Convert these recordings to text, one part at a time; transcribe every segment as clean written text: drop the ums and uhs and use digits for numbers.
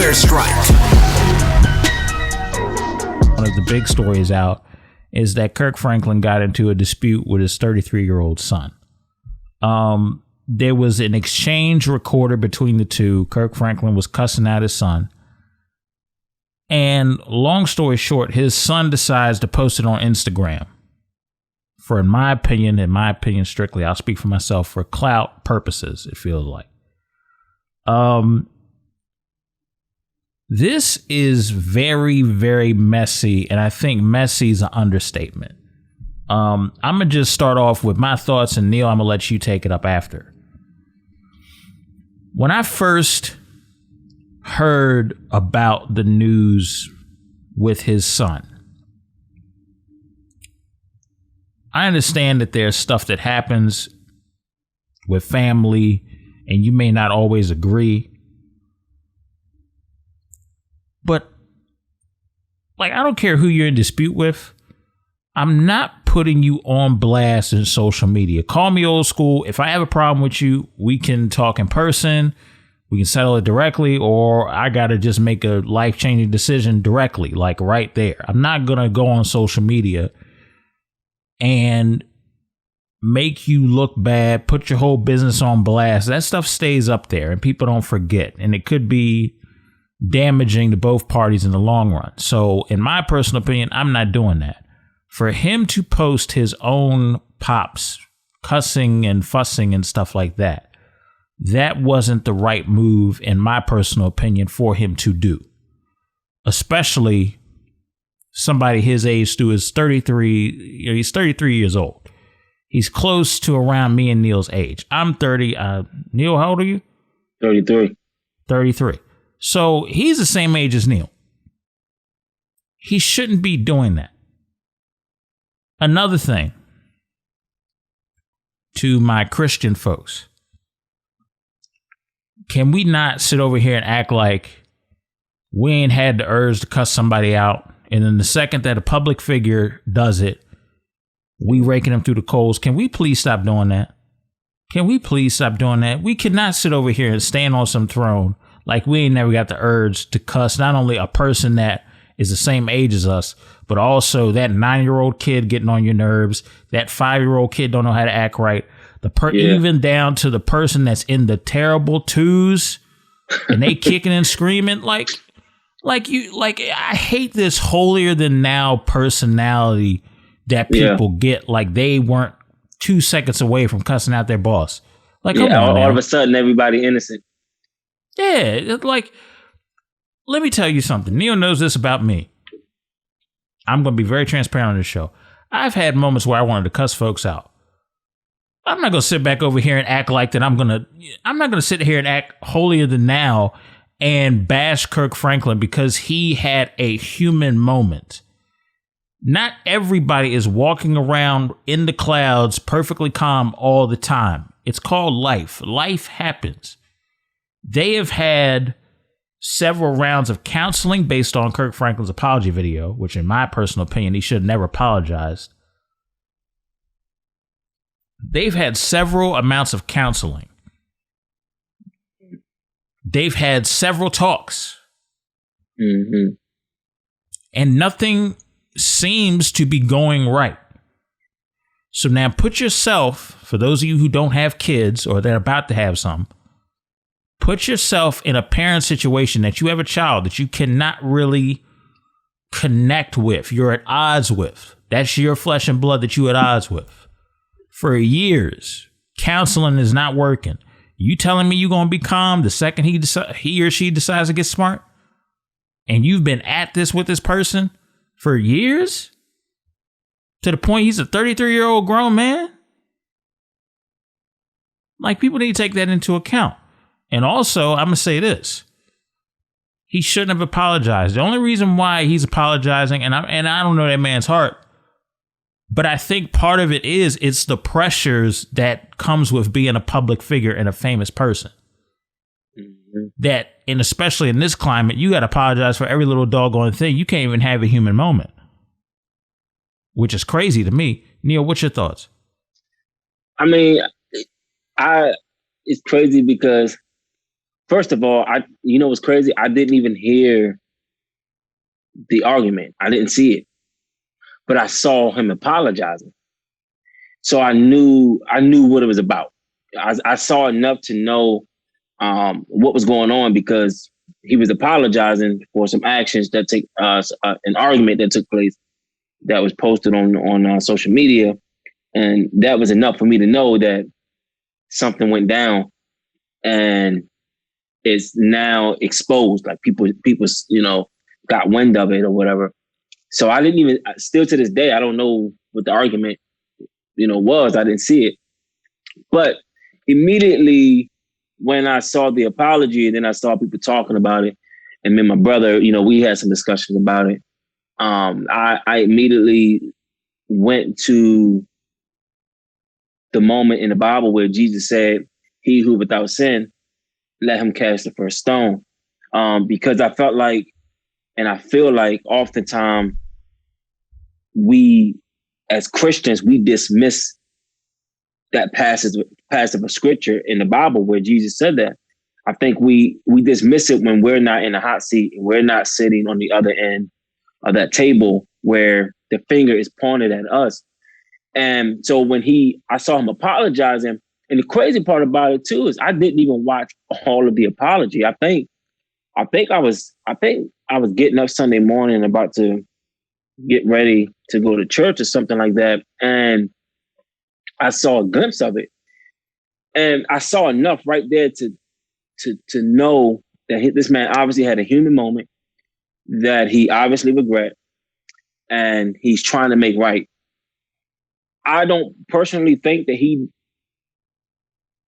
Airstrike. One of the big stories out is that Kirk Franklin got into a dispute with his 33-year-old son. There was an exchange recorded between the two. Kirk Franklin was cussing out his son. And long story short, his son decides to post it on Instagram. For, in my opinion strictly, I'll speak for myself, for clout purposes, it feels like. This is very, very messy, and I think messy is an understatement. I'm going to just start off with my thoughts, and Neil, I'm going to let you take it up after. When I first heard about the news with his son, I understand that there's stuff that happens with family and you may not always agree. But, like, I don't care who you're in dispute with. I'm not putting you on blast in social media. Call me old school. If I have a problem with you, we can talk in person. We can settle it directly, or I got to just make a life-changing decision directly, like right there. I'm not going to go on social media and make you look bad, put your whole business on blast. That stuff stays up there and people don't forget. And it could be damaging to both parties in the long run. So in my personal opinion, I'm not doing that. For him to post his own pops cussing and fussing and stuff like that, that wasn't the right move, in my personal opinion, for him to do. Especially somebody his age. Stu is 33. He's 33 years old. He's close to around me and Neil's age. I'm 30. Neil, how old are you? 33. 33. So he's the same age as Neil. He shouldn't be doing that. Another thing, to my Christian folks, can we not sit over here and act like we ain't had the urge to cuss somebody out, and then the second that a public figure does it, we raking them through the coals? Can we please stop doing that? Can we please stop doing that? We cannot sit over here and stand on some throne like we ain't never got the urge to cuss not only a person that is the same age as us, but also that 9-year-old kid getting on your nerves, that 5-year-old kid don't know how to act right, even down to the person that's in the terrible twos and they kicking and screaming I hate this holier than now personality that people get, like they weren't 2 seconds away from cussing out their boss. Like, come on, all of a sudden everybody innocent. Yeah, like, let me tell you something. Neil knows this about me. I'm going to be very transparent on this show. I've had moments where I wanted to cuss folks out. I'm not going to sit back over here and act like that. I'm not going to sit here and act holier than now and bash Kirk Franklin because he had a human moment. Not everybody is walking around in the clouds perfectly calm all the time. It's called life. Life happens. They have had several rounds of counseling based on Kirk Franklin's apology video, which in my personal opinion, he should have never apologized. They've had several amounts of counseling. They've had several talks. Mm-hmm. And nothing seems to be going right. So now put yourself, for those of you who don't have kids or they're about to have some, put yourself in a parent situation that you have a child that you cannot really connect with. You're at odds with. That's your flesh and blood that you're at odds with. For years, counseling is not working. You telling me you're going to be calm the second he or she decides to get smart? And you've been at this with this person for years? To the point he's a 33-year-old grown man? Like, people need to take that into account. And also, I'm going to say this. He shouldn't have apologized. The only reason why he's apologizing, and I don't know that man's heart, but I think part of it is it's the pressures that comes with being a public figure and a famous person. Mm-hmm. That, and especially in this climate, you got to apologize for every little doggone thing. You can't even have a human moment, which is crazy to me. Neil, what's your thoughts? I mean, it's crazy because first of all, you know what's crazy? I didn't even hear the argument. I didn't see it, but I saw him apologizing. So I knew what it was about. I saw enough to know what was going on, because he was apologizing for some actions that took an argument that took place that was posted on social media, and that was enough for me to know that something went down, and it's now exposed. Like people, got wind of it or whatever. So I didn't even. Still to this day, I don't know what the argument, was. I didn't see it, but immediately when I saw the apology, and then I saw people talking about it, and me and my brother, we had some discussions about it. I immediately went to the moment in the Bible where Jesus said, "He who without sin, let him cast the first stone." Because I felt like, and I feel like oftentimes we, as Christians, we dismiss that passage of scripture in the Bible where Jesus said that. I think we dismiss it when we're not in the hot seat and we're not sitting on the other end of that table where the finger is pointed at us. And so when I saw him apologizing, and the crazy part about it too is I didn't even watch all of the apology. I think I was getting up Sunday morning about to get ready to go to church or something like that, and I saw a glimpse of it, and I saw enough right there to know that this man obviously had a human moment that he obviously regret, and he's trying to make right. I don't personally think that he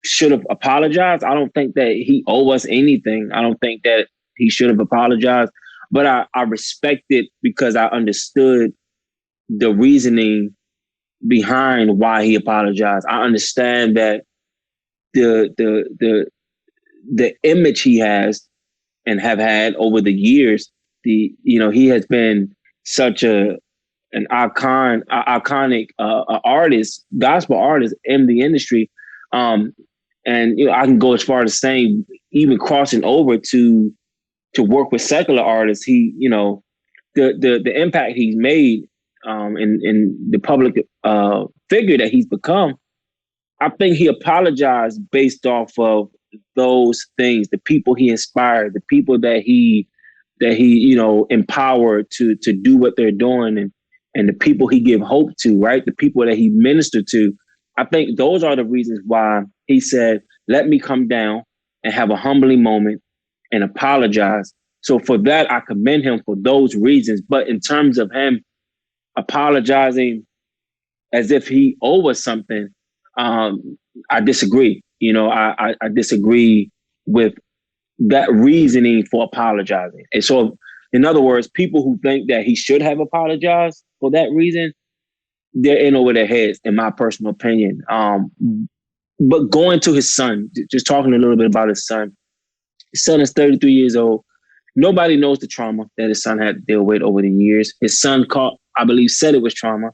should have apologized. I don't think that he owed us anything. I don't think that he should have apologized, but I respect it because I understood the reasoning behind why he apologized. I understand that the image he has and have had over the years, he has been such an iconic artist, gospel artist in the industry. And I can go as far as saying, even crossing over to work with secular artists, he, the impact he's made in the public figure that he's become. I think he apologized based off of those things, the people he inspired, the people that he empowered to do what they're doing, and the people he gave hope to, right? The people that he ministered to. I think those are the reasons why he said, "Let me come down and have a humbling moment and apologize." So for that, I commend him for those reasons. But in terms of him apologizing as if he owed us something, I disagree. I disagree with that reasoning for apologizing. And so, in other words, people who think that he should have apologized for that reason, they're in over their heads, in my personal opinion. But going to his son, just talking a little bit about his son. His son is 33 years old. Nobody knows the trauma that his son had to deal with over the years. His son I believe, said it was trauma.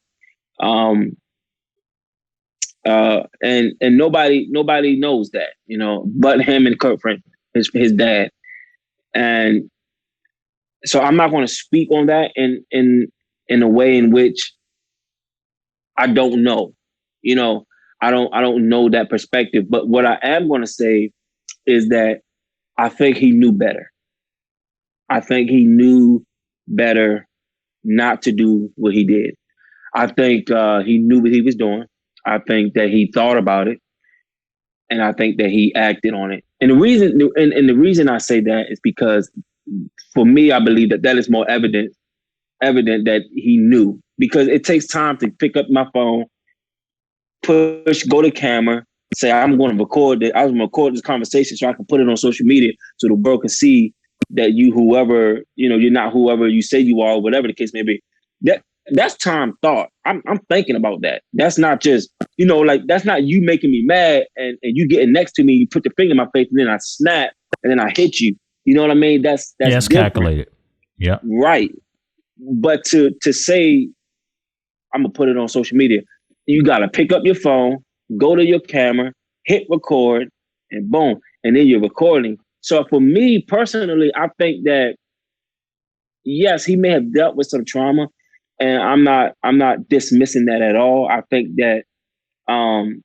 And nobody knows that, but him and Kirk, his dad. And so I'm not going to speak on that in a way in which I don't know. I don't know that perspective. But what I am going to say is that I think he knew better. I think he knew better not to do what he did. I think he knew what he was doing. I think that he thought about it, and I think that he acted on it. And the reason I say that is because, for me, I believe that is more evident that he knew, because it takes time to pick up my phone, go to camera, say, I'm going to record it. I was going to record this conversation so I can put it on social media so the world can see that you're not whoever you say you are, whatever the case may be. That's time thought. I'm thinking about that. That's not just, that's not you making me mad and you getting next to me, you put the finger in my face and then I snap and then I hit you. You know what I mean? That's calculated. Yeah. Right. But to say, I'm going to put it on social media, you got to pick up your phone, go to your camera, hit record, and boom. And then you're recording. So for me personally, I think that yes, he may have dealt with some trauma, and I'm not dismissing that at all. I think that um,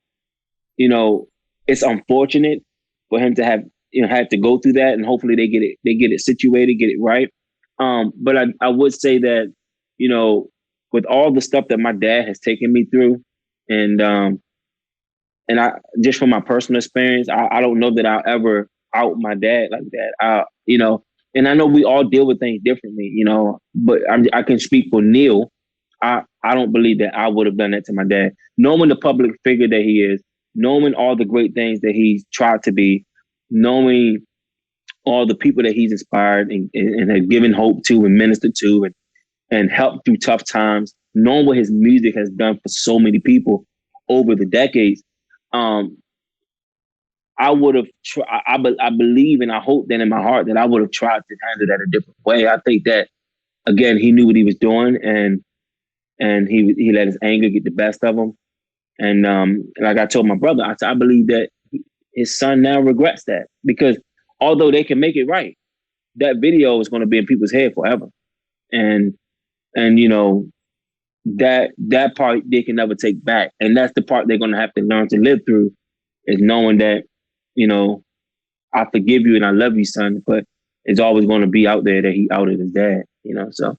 you know, it's unfortunate for him to have have to go through that, and hopefully they get it situated, get it right. But I would say that, with all the stuff that my dad has taken me through, and and I just from my personal experience, I don't know that I'll ever out my dad like that. And I know we all deal with things differently, but I can speak for Neil. I don't believe that I would have done that to my dad. Knowing the public figure that he is, knowing all the great things that he's tried to be, knowing all the people that he's inspired and has given hope to and ministered to and helped through tough times, knowing what his music has done for so many people over the decades, I would have. I believe and I hope that in my heart that I would have tried to handle that a different way. I think that again, he knew what he was doing, and he let his anger get the best of him. And like I told my brother, I believe that his son now regrets that, because although they can make it right, that video is going to be in people's head forever. And that part they can never take back. And that's the part they're going to have to learn to live through, is knowing that, I forgive you and I love you, son, but it's always going to be out there that he outed his dad, so.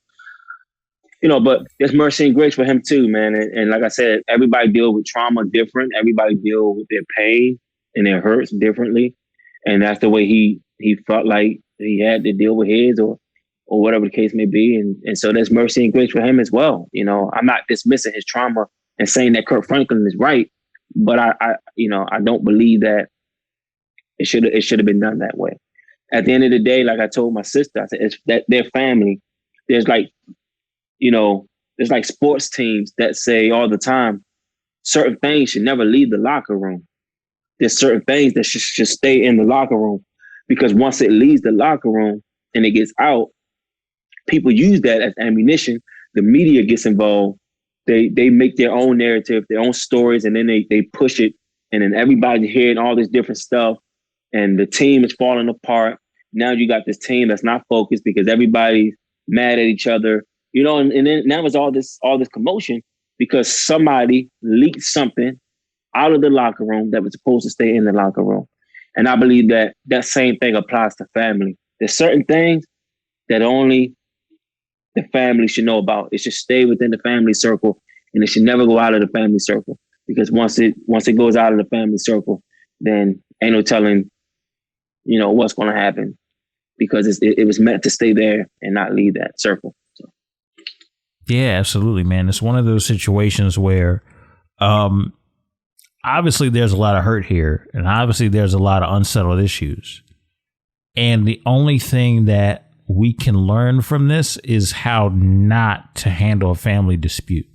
But there's mercy and grace for him too, man. And like I said, everybody deal with trauma different. Everybody deal with their pain and their hurts differently. And that's the way he felt like he had to deal with his or whatever the case may be. And so there's mercy and grace for him as well. I'm not dismissing his trauma and saying that Kirk Franklin is right, but I don't believe that it should have been done that way. At the end of the day, like I told my sister, I said, it's that their family. There's like sports teams that say all the time, certain things should never leave the locker room. There's certain things that should stay in the locker room, because once it leaves the locker room and it gets out, people use that as ammunition. The media gets involved. They make their own narrative, their own stories, and then they push it. And then everybody's hearing all this different stuff, and the team is falling apart. Now you got this team that's not focused because everybody's mad at each other. And then now it's all this commotion because somebody leaked something out of the locker room that was supposed to stay in the locker room. And I believe that same thing applies to family. There's certain things that only the family should know about. It should stay within the family circle, and it should never go out of the family circle, because once it goes out of the family circle, then ain't no telling, what's going to happen, because it was meant to stay there and not leave that circle. So. Yeah, absolutely, man. It's one of those situations where obviously there's a lot of hurt here, and obviously there's a lot of unsettled issues. And the only thing that we can learn from this is how not to handle a family dispute.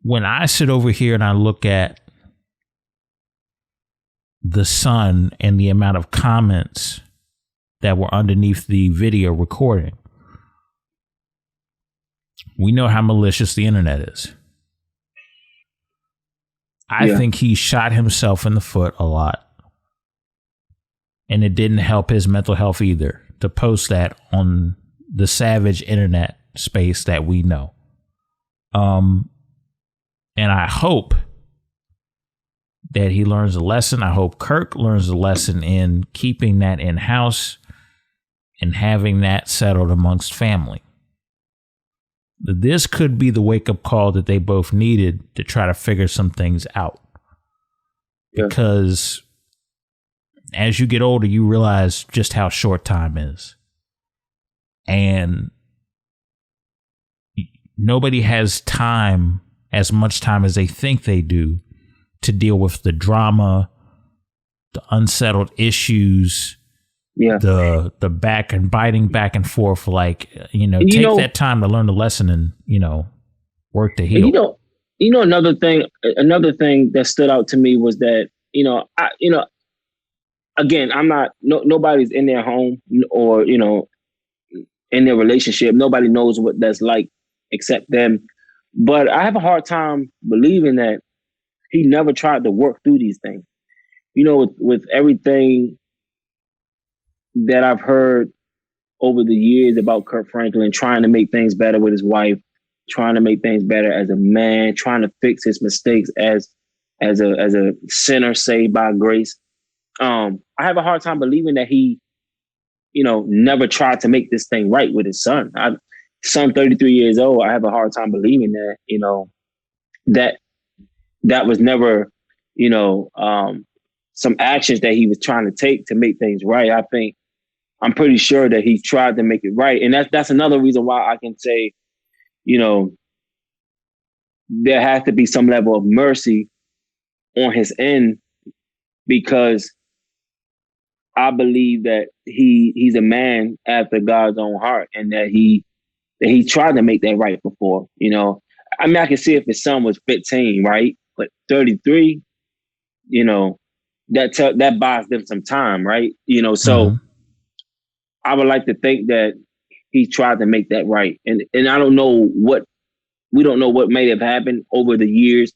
When I sit over here and I look at the Sun and the amount of comments that were underneath the video recording, we know how malicious the internet is. I think he shot himself in the foot a lot. And it didn't help his mental health either to post that on the savage internet space that we know. And I hope that he learns a lesson. I hope Kirk learns a lesson in keeping that in-house and having that settled amongst family. This could be the wake-up call that they both needed to try to figure some things out. Because as you get older, you realize just how short time is. And nobody has time, as much time as they think they do, to deal with the drama, the unsettled issues, the biting back and forth. Like, take that time to learn the lesson and, work to heal. Another thing that stood out to me was that, again, I'm not, nobody's in their home or, in their relationship. Nobody knows what that's like except them. But I have a hard time believing that he never tried to work through these things. with everything that I've heard over the years about Kirk Franklin trying to make things better with his wife, trying to make things better as a man, trying to fix his mistakes as a sinner saved by grace. I have a hard time believing that he, never tried to make this thing right with his son. Son 33 years old. I have a hard time believing that, that was never, some actions that he was trying to take to make things right. I'm pretty sure that he tried to make it right. And that's another reason why I can say, there has to be some level of mercy on his end, because I believe that he's a man after God's own heart, and that he tried to make that right before. I mean, I can see if his son was 15, right? But 33, that buys them some time, right? So I would like to think that he tried to make that right. And I don't know we don't know what may have happened over the years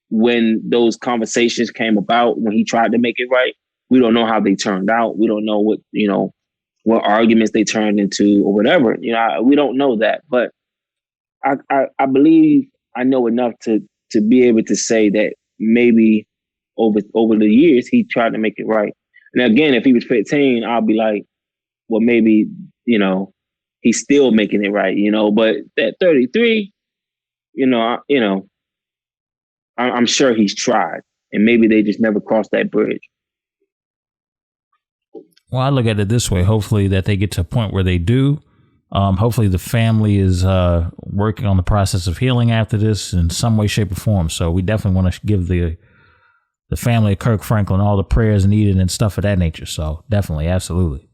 when those conversations came about, when he tried to make it right. We don't know how they turned out. We don't know what arguments they turned into or whatever. We don't know that. But I believe I know enough to be able to say that maybe over the years he tried to make it right. And again, if he was 15, I'll be like, well, maybe, he's still making it right, but at 33, I'm sure he's tried, and maybe they just never crossed that bridge. Well, I look at it this way. Hopefully that they get to a point where they do. Hopefully the family is working on the process of healing after this in some way, shape, or form. So we definitely want to give the family of Kirk Franklin all the prayers needed and stuff of that nature. So definitely, absolutely.